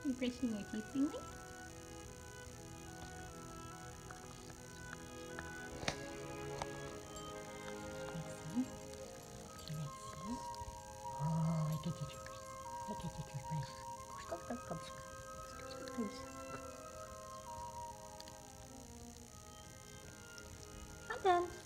You brushing your teeth, Bingley? Can I see? Can I see? Oh, I get the toothbrush. I get the toothbrush. Go, go, go, go, go. I'm done.